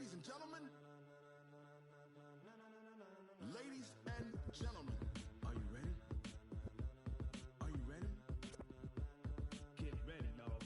Ladies and gentlemen, are you ready? Are you ready? Get ready, dog.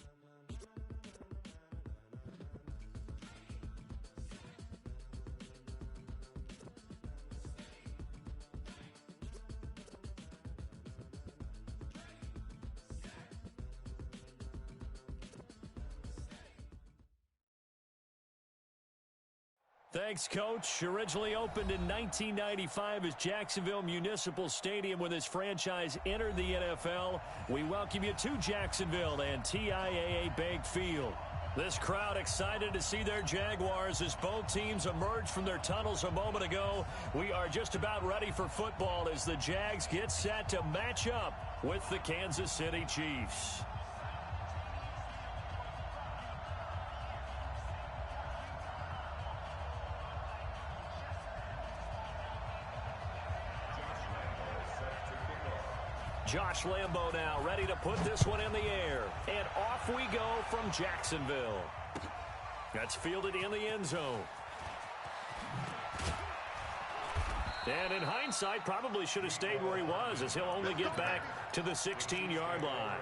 Thanks, Coach. Originally opened in 1995 as Jacksonville Municipal Stadium when this franchise entered the NFL. We welcome you to Jacksonville and TIAA Bank Field. This crowd excited to see their Jaguars as both teams emerged from their tunnels a moment ago. We are just about ready for football as the Jags get set to match up with the Kansas City Chiefs. Josh Lambo now ready to put this one in the air. And off we go from Jacksonville. That's fielded in the end zone. And in hindsight, probably should have stayed where he was, as he'll only get back to the 16-yard line.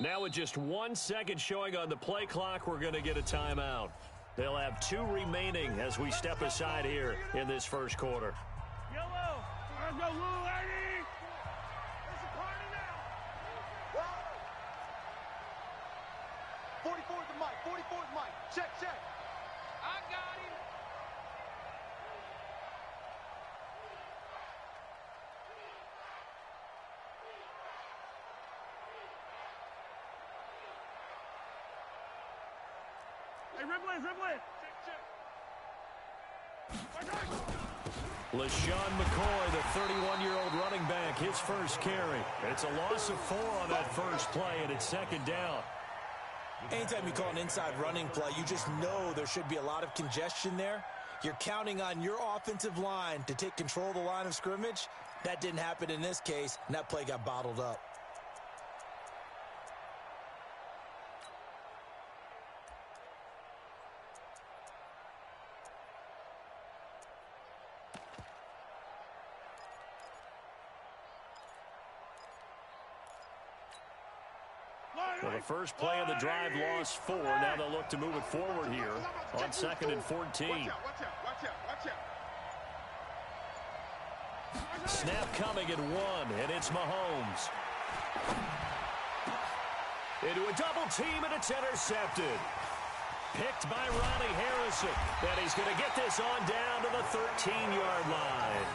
Now with just 1 second showing on the play clock, we're going to get a timeout. They'll have 2 remaining as we step aside here in this first quarter. Yellow! Let's go, Lou, lady! It's a party now! 44 is the mic, 44 is mic. Check, check. I got him! Hey, Ripley! LaShawn McCoy, the 31-year-old running back, his first carry. It's a loss of 4 on that first play, and it's second down. Anytime you call an inside running play, you just know there should be a lot of congestion there. You're counting on your offensive line to take control of the line of scrimmage. That didn't happen in this case, and that play got bottled up. Well, the first play of the drive lost 4. Now they'll look to move it forward here on 2nd and 14. Watch out. Snap coming at 1, and it's Mahomes. Into a double team, and it's intercepted. Picked by Ronnie Harrison. And he's going to get this on down to the 13-yard line.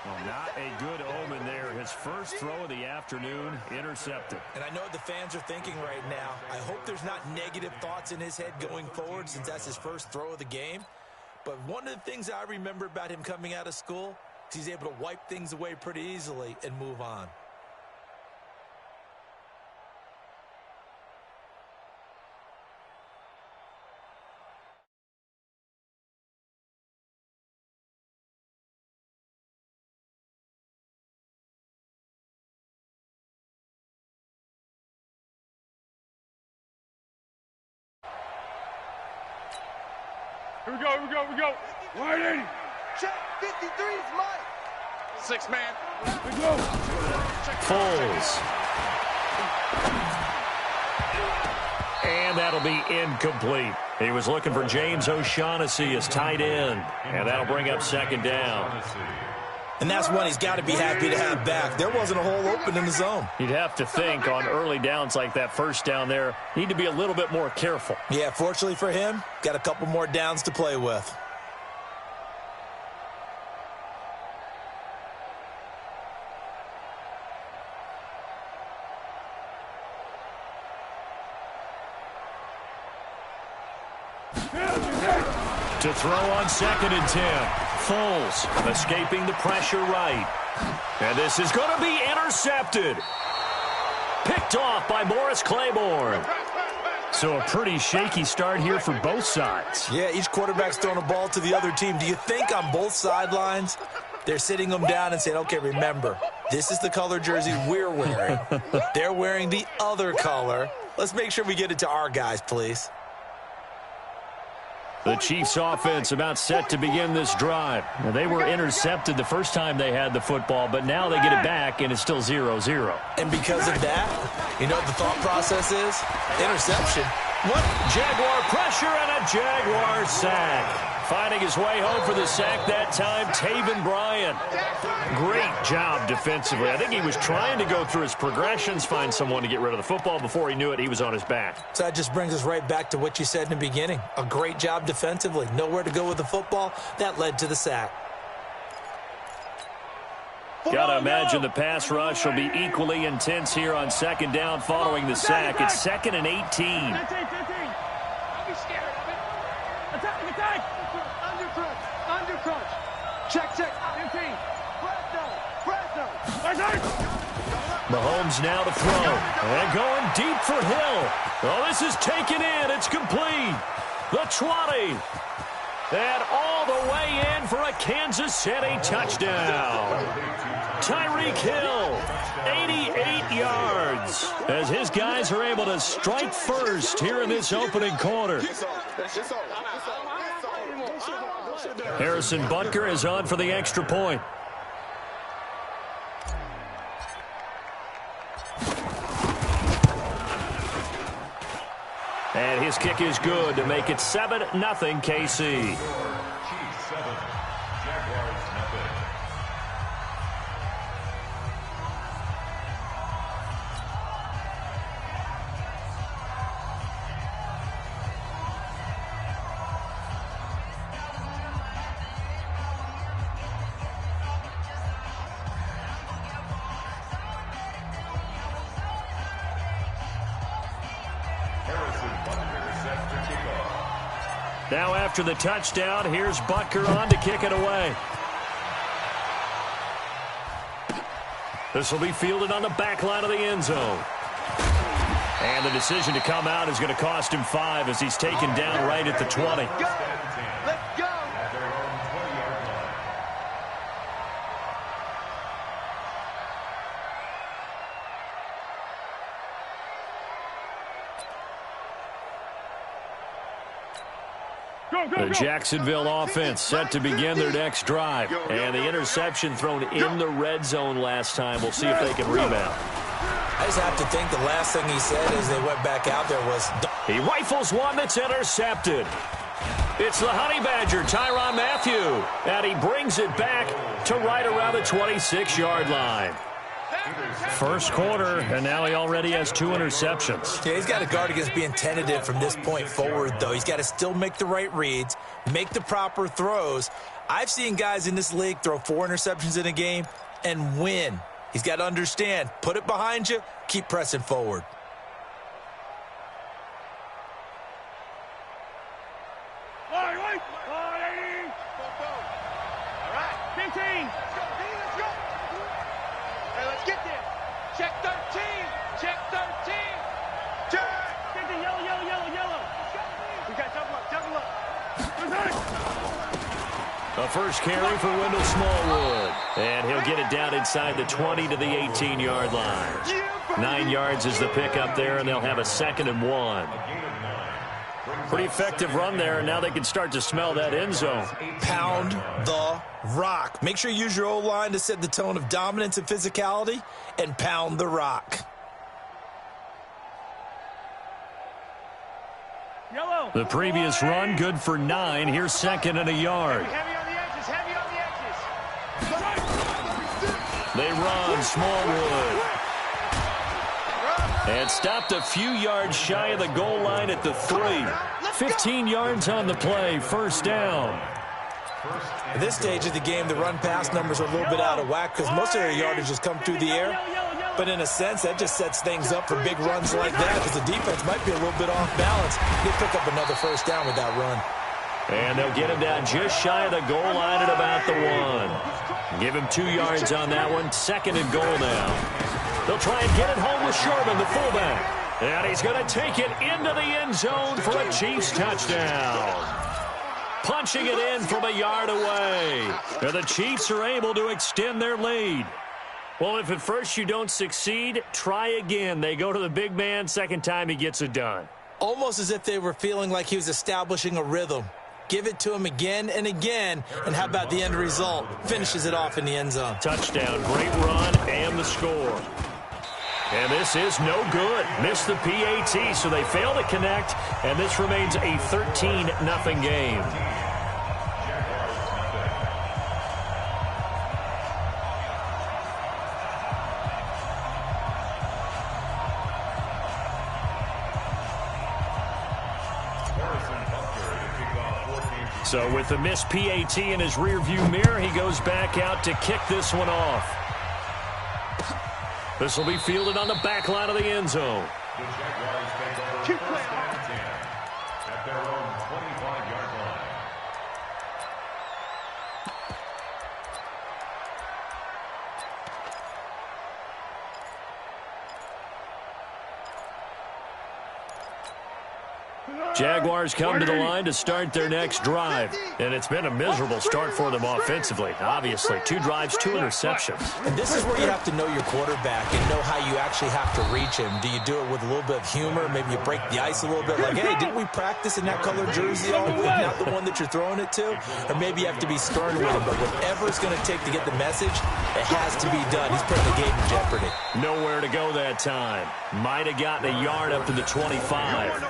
Well, not a good omen there. His first throw of the afternoon, intercepted. And I know what the fans are thinking right now. I hope there's not negative thoughts in his head going forward since that's his first throw of the game. But one of the things I remember about him coming out of school is he's able to wipe things away pretty easily and move on. Here we go. Waiting! Check, 53 is Mike. 6 man. We go. Foles. And that'll be incomplete. He was looking for James O'Shaughnessy as tight end. And that'll bring up second down. And that's one he's got to be happy to have back. There wasn't a hole open in the zone. You'd have to think on early downs like that first down there, need to be a little bit more careful. Yeah, fortunately for him, got a couple more downs to play with. To throw on 2nd and 10. Foles escaping the pressure right. And this is going to be intercepted. Picked off by Morris Claiborne. So a pretty shaky start here for both sides. Yeah, each quarterback's throwing a ball to the other team. Do you think on both sidelines they're sitting them down and saying, okay, remember, this is the color jersey we're wearing. They're wearing the other color. Let's make sure we get it to our guys, please. The Chiefs offense about set to begin this drive. Now, they were intercepted the first time they had the football, but now they get it back, and it's still 0-0. And because of that, you know what the thought process is? Interception. What? Jaguar pressure and a Jaguar sack. Finding his way home for the sack that time, Taven Bryan. Great job defensively. I think he was trying to go through his progressions, find someone to get rid of the football. Before he knew it, he was on his back. So that just brings us right back to what you said in the beginning. A great job defensively. Nowhere to go with the football. That led to the sack. Got to imagine the pass rush will be equally intense here on 2nd down following the sack. It's 2nd and 18. 15. Don't be scared of it. Attack. Under crunch. Check. 15. Press. Mahomes now to throw. And going deep for Hill. Oh, this is taken in. It's complete. The 20. And all the way in for a Kansas City touchdown. Tyreek Hill, 88 yards, as his guys are able to strike first here in this opening quarter. Harrison Butker is on for the extra point. And his kick is good to make it 7-0 KC. Now after the touchdown, here's Butker on to kick it away. This will be fielded on the back line of the end zone. And the decision to come out is going to cost him 5 as he's taken down right at the 20. Let's go. The Jacksonville offense set to begin their next drive. And the interception thrown in the red zone last time. We'll see if they can rebound. I just have to think the last thing he said as they went back out there was... He rifles one that's intercepted. It's the Honey Badger, Tyrann Mathieu. And he brings it back to right around the 26-yard line. First quarter, and now he already has 2 interceptions. Yeah, he's got to guard against being tentative from this point forward, though. He's got to still make the right reads, make the proper throws. I've seen guys in this league throw 4 interceptions in a game and win. He's got to understand, put it behind you, keep pressing forward. All right. 15. Let's go. Hey, let's get there. Check 13. Check 13. Check. 15. Yellow. We got double up. A first carry for Wendell Smallwood. And he'll get it down inside the 20 to the 18-yard line. 9 yards is the pickup there, and they'll have a 2nd and 1. Pretty effective run there, and now they can start to smell that end zone. Pound the rock. Make sure you use your O-line to set the tone of dominance and physicality, and pound the rock. Yellow. The previous run, good for 9. Here's 2nd and a yard. Heavy on the edges. They run, Smallwood. And stopped a few yards shy of the goal line at the 3. 15 yards on the play, first down. At this stage of the game, the run-pass numbers are a little bit out of whack because most of their yardage has come through the air. But in a sense, that just sets things up for big runs like that because the defense might be a little bit off balance. They pick up another first down with that run. And they'll get him down just shy of the goal line at about the 1. Give him 2 yards on that one. 2nd and goal now. They'll try and get it home with Sherman, the fullback. And he's going to take it into the end zone for a Chiefs touchdown. Punching it in from a yard away. And the Chiefs are able to extend their lead. Well, if at first you don't succeed, try again. They go to the big man. Second time he gets it done. Almost as if they were feeling like he was establishing a rhythm. Give it to him again and again. And how about the end result? Finishes it off in the end zone. Touchdown, great run, and the score. And this is no good. Missed the PAT, so they fail to connect. And this remains a 13-0 game. So with the missed PAT in his rearview mirror, he goes back out to kick this one off. This will be fielded on the back line of the end zone. Keep playing. At their own 25-yard line. Jaguars come to the line to start their next drive. And it's been a miserable start for them offensively. Obviously, 2 drives, 2 interceptions. And this is where you have to know your quarterback and know how you actually have to reach him. Do you do it with a little bit of humor? Maybe you break the ice a little bit like, hey, didn't we practice in that colored jersey all week? Not the one that you're throwing it to? Or maybe you have to be stern with him. But whatever it's going to take to get the message, it has to be done. He's putting the game in jeopardy. Nowhere to go that time. Might have gotten a yard up to the 25.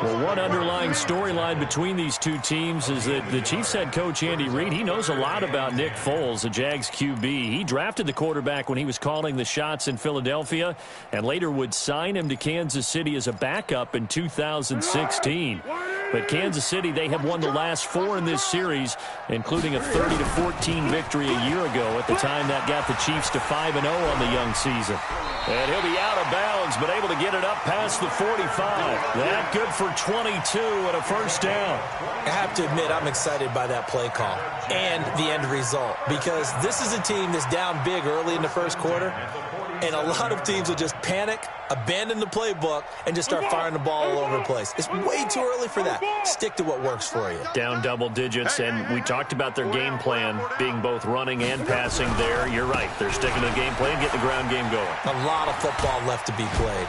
Well, one underlying storyline between these two teams is that the Chiefs head coach Andy Reid, he knows a lot about Nick Foles, the Jags QB. He drafted the quarterback when he was calling the shots in Philadelphia and later would sign him to Kansas City as a backup in 2016. But Kansas City, they have won the last 4 in this series, including a 30-14 victory a year ago at the time that got the Chiefs to 5-0 on the young season. And he'll be out of bounds, but able to get it up past the 45. That good for 22 and a first down. I have to admit, I'm excited by that play call and the end result because this is a team that's down big early in the first quarter, and a lot of teams will just panic, abandon the playbook, and just start firing the ball all over the place. It's way too early for that. Stick to what works for you. Down double digits, and we talked about their game plan being both running and passing there. You're right. They're sticking to the game plan, getting the ground game going. A lot of football left to be played.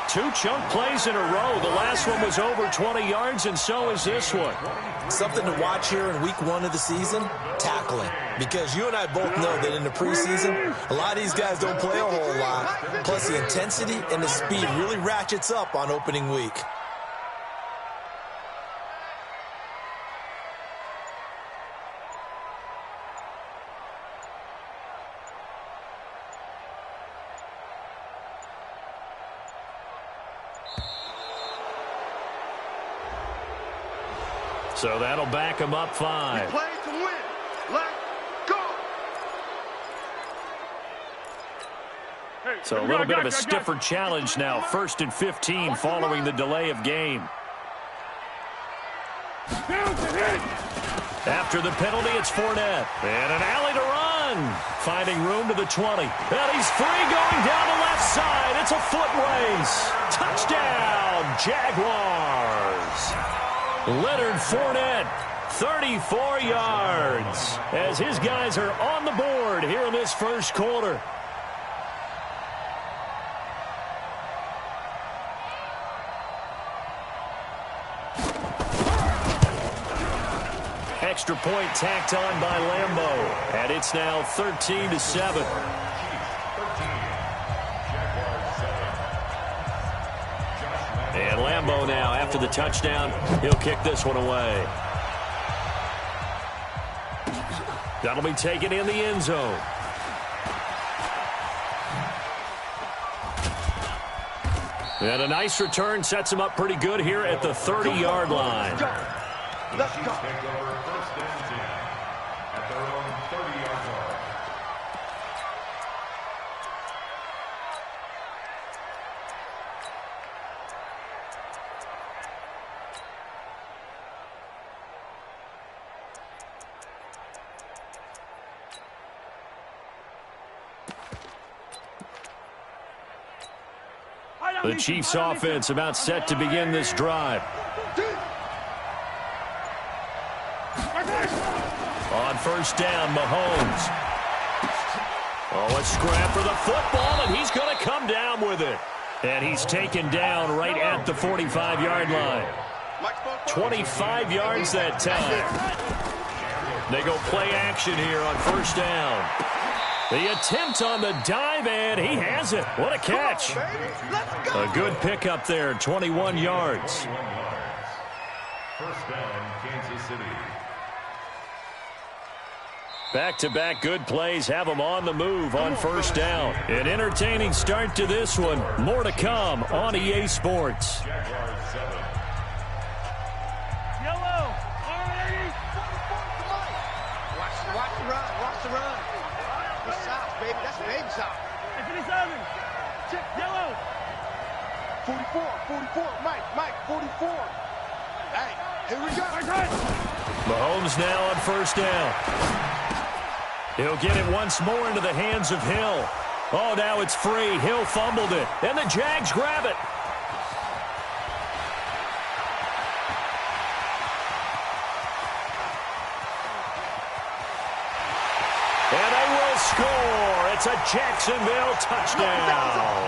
2 chunk plays in a row. The last one was over 20 yards, and so is this one. Something to watch here in week 1 of the season, tackling. Because you and I both know that in the preseason, a lot of these guys don't play a whole lot. Plus, the intensity and the speed really ratchets up on opening week. So that'll back him up 5. Play to win. Let go. So a little bit of a stiffer challenge now. 1st and 15 following the delay of game. After the penalty, it's Fournette. And an alley to run. Finding room to the 20. And he's free going down the left side. It's a foot race. Touchdown, Jaguars. Leonard Fournette, 34 yards, as his guys are on the board here in this first quarter. Extra point tacked on by Lambeau, and it's now 13-7. And Lambeau now, after the touchdown, he'll kick this one away. That'll be taken in the end zone. And a nice return sets him up pretty good here at the 30-yard line. Let's go. Take over 1st and 10 at their own 30-yard line. The Chiefs offense about set to begin this drive. On first down, Mahomes. Oh, a scrap for the football, and he's going to come down with it. And he's taken down right at the 45-yard line. 25 yards that time. They go play action here on first down. The attempt on the dive, and he has it. What a catch. A good pickup there, 21 yards. First down, Kansas City. Back-to-back good plays have them on the move on first down. An entertaining start to this one. More to come on EA Sports. Yellow. Watch the run. Watch the run. The South, baby. That's baby South. 57. Check. Yellow. 44. Mike, 44. Hey, here we go. Mahomes now on first down. He'll get it once more into the hands of Hill. Oh, now it's free. Hill fumbled it. And the Jags grab it. And they will score. It's a Jacksonville touchdown.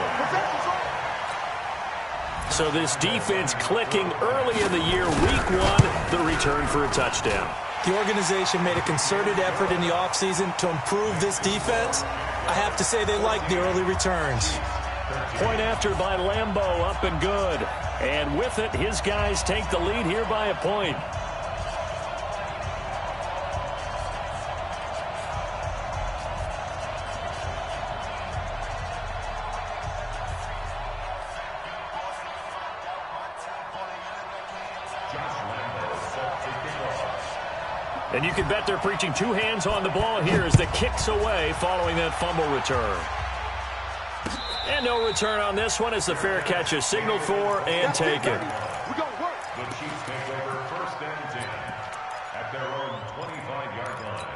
So this defense clicking early in the year, week one, the return for a touchdown. The organization made a concerted effort in the offseason to improve this defense. I have to say they like the early returns. Point after by Lambeau, up and good. And with it, his guys take the lead here by a point. And you can bet they're preaching two hands on the ball here as the kick's away following that fumble return. And no return on this one as the fair catch is signaled for and taken. We're going to work. The Chiefs take over first and 10 at their own 25-yard line.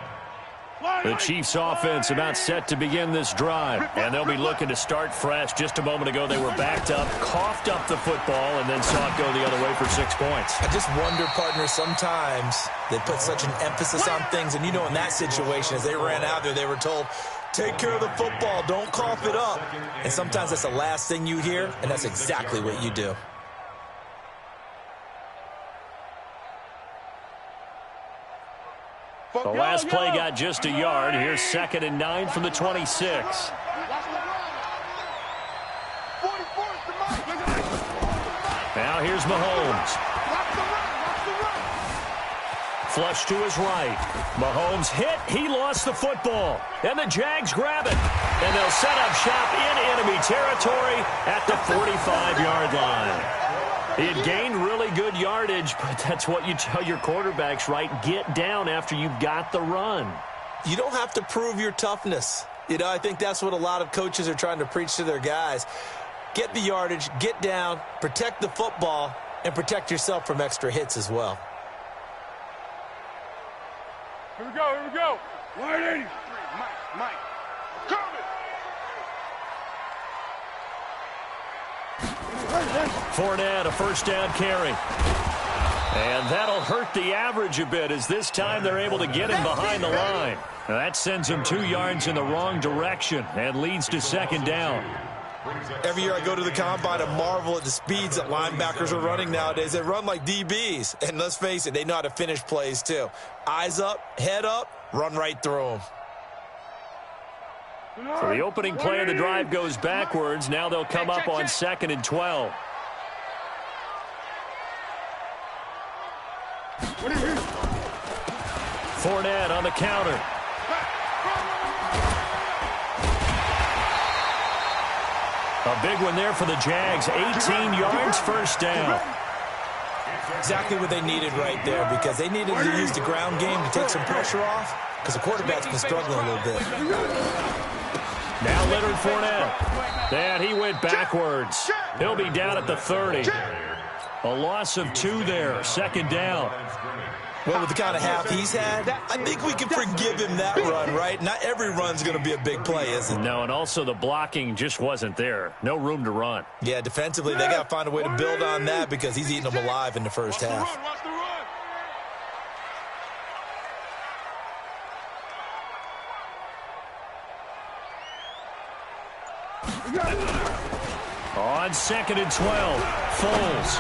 The Chiefs offense about set to begin this drive. And they'll be looking to start fresh. Just a moment ago, they were backed up, coughed up the football, and then saw it go the other way for 6 points. I just wonder, partner, sometimes they put such an emphasis on things. And you know, in that situation, as they ran out there, they were told, take care of the football, don't cough it up. And sometimes that's the last thing you hear, and that's exactly what you do. The last play got just a yard. Here's 2nd and 9 from the 26. Now here's Mahomes. Flush to his right. Mahomes hit. He lost the football. And the Jags grab it. And they'll set up shop in enemy territory at the 45-yard line. He had gained really good yardage, but that's what you tell your quarterbacks, right? Get down after you've got the run. You don't have to prove your toughness. You know, I think that's what a lot of coaches are trying to preach to their guys. Get the yardage, get down, protect the football, and protect yourself from extra hits as well. Here we go. 183. Mike. Coming. Fournette, a first down carry. And that'll hurt the average a bit as this time they're able to get him behind the line. Now that sends him 2 yards in the wrong direction and leads to 2nd down. Every year I go to the combine and marvel at the speeds that linebackers are running nowadays. They run like DBs. And let's face it, they know how to finish plays too. Eyes up, head up, run right through them. So the opening play of the drive goes backwards. Now they'll come up on 2nd and 12. Fournette on the counter. A big one there for the Jags. 18 yards, first down. Exactly what they needed right there, because they needed to use the ground game to take some pressure off, because the quarterback's been struggling a little bit. Now Leonard Fournette. And he went backwards. He'll be down at the 30. A loss of 2 there. 2nd down. Well, with the kind of half he's had, I think we can forgive him that run, right? Not every run's going to be a big play, is it? No, and also the blocking just wasn't there. No room to run. Yeah, defensively, they got to find a way to build on that because he's eating them alive in the first half. Watch the run. On 2nd and 12, Foles.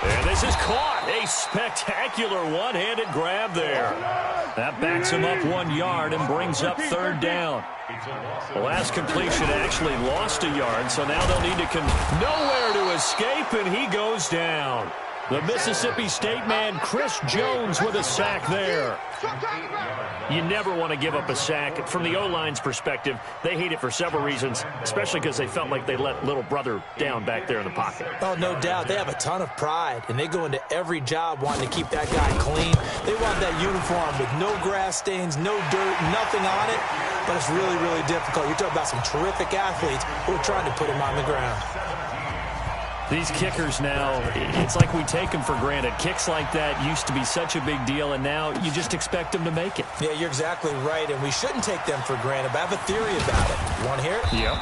And this is caught. A spectacular one-handed grab there. That backs him up 1 yard and brings up 3rd down. The last completion actually lost a yard, so now they'll need to nowhere to escape, and he goes down. The Mississippi State man, Chris Jones, with a sack there. You never want to give up a sack. From the O-line's perspective, they hate it for several reasons, especially because they felt like they let little brother down back there in the pocket. Oh, no doubt. They have a ton of pride, and they go into every job wanting to keep that guy clean. They want that uniform with no grass stains, no dirt, nothing on it, but it's really, really difficult. You're talking about some terrific athletes who are trying to put him on the ground. These kickers now, it's like we take them for granted. Kicks like that used to be such a big deal, and now you just expect them to make it. Yeah, you're exactly right, and we shouldn't take them for granted, but I have a theory about it. You want to hear it? Yep.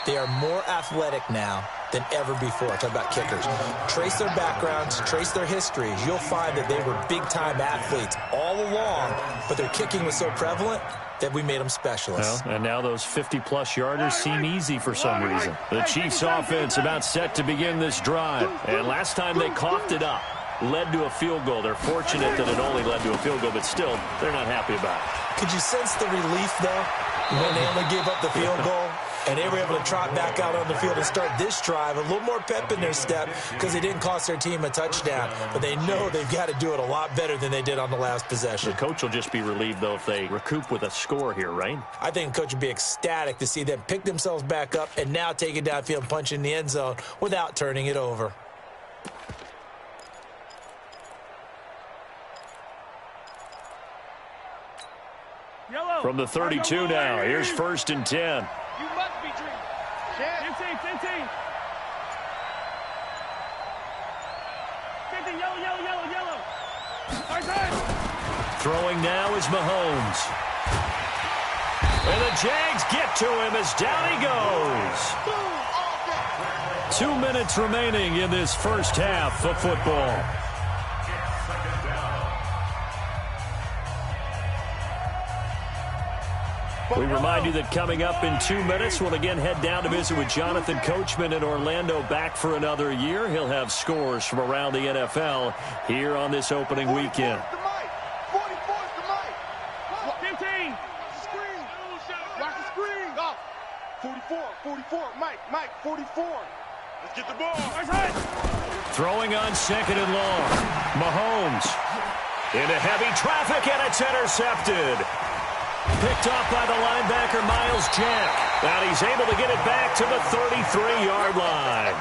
They are more athletic now than ever before. Talk about kickers. Trace their backgrounds, trace their histories. You'll find that they were big-time athletes all along, but their kicking was so prevalent that we made them specialists. Well, and now those 50-plus yarders seem easy for some reason. The Chiefs' offense about set to begin this drive. And last time they coughed it up, led to a field goal. They're fortunate that it only led to a field goal, but still, they're not happy about it. Could you sense the relief, though, when they only gave up the field goal? And they were able to trot back out on the field and start this drive. A little more pep in their step because they didn't cost their team a touchdown. But they know they've got to do it a lot better than they did on the last possession. The coach will just be relieved, though, if they recoup with a score here, right? I think the coach would be ecstatic to see them pick themselves back up and now take it downfield and punch in the end zone without turning it over. From the 32 now, here's 1st and 10. You must be dreaming. 15. Yellow. Throwing now is Mahomes. And the Jags get to him as down he goes. 2 minutes remaining in this first half of football. We remind you that coming up in 2 minutes, we'll again head down to visit with Jonathan Coachman in Orlando, back for another year. He'll have scores from around the NFL here on this opening weekend. 44's the mic. 15. Watch the screen. Go. 44. Mike, 44. Let's get the ball. Throwing on 2nd and long. Mahomes into heavy traffic, and it's intercepted. Picked off by the linebacker, Miles Jack. And he's able to get it back to the 33-yard line.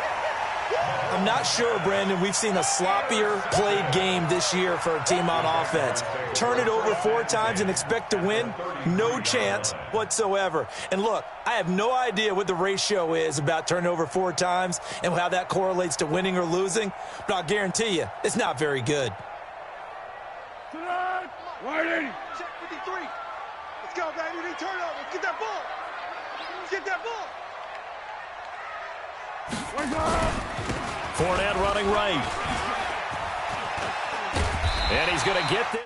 I'm not sure, Brandon, we've seen a sloppier played game this year for a team on offense. Turn it over 4 times and expect to win? No chance whatsoever. And look, I have no idea what the ratio is about turning over 4 times and how that correlates to winning or losing, but I'll guarantee you, it's not very good. Waiting. Check 53. Let's go, baby. They turn over. Get that ball. Fournette running right. And he's going to get this.